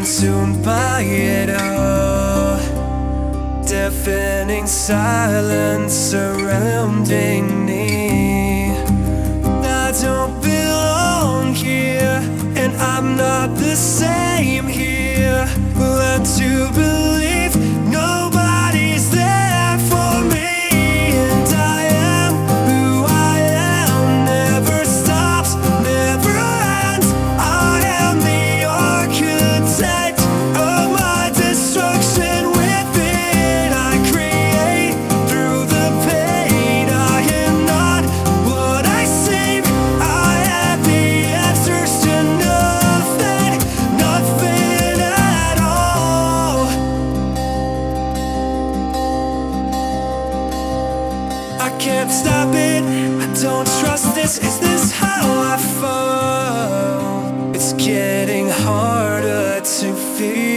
consumed by it all. Deafening silence surrounding me. I don't belong here, and I'm not the same here. Learn to believe nobody's there for me. And I am who I am, never stops, never ends. I am the architect of my destruction. Within I create through the pain. I am not what I seem. I have the answers to nothing, nothing at all. I can't stop it, I don't trust this. Is this how I fall? It's getting harder to feel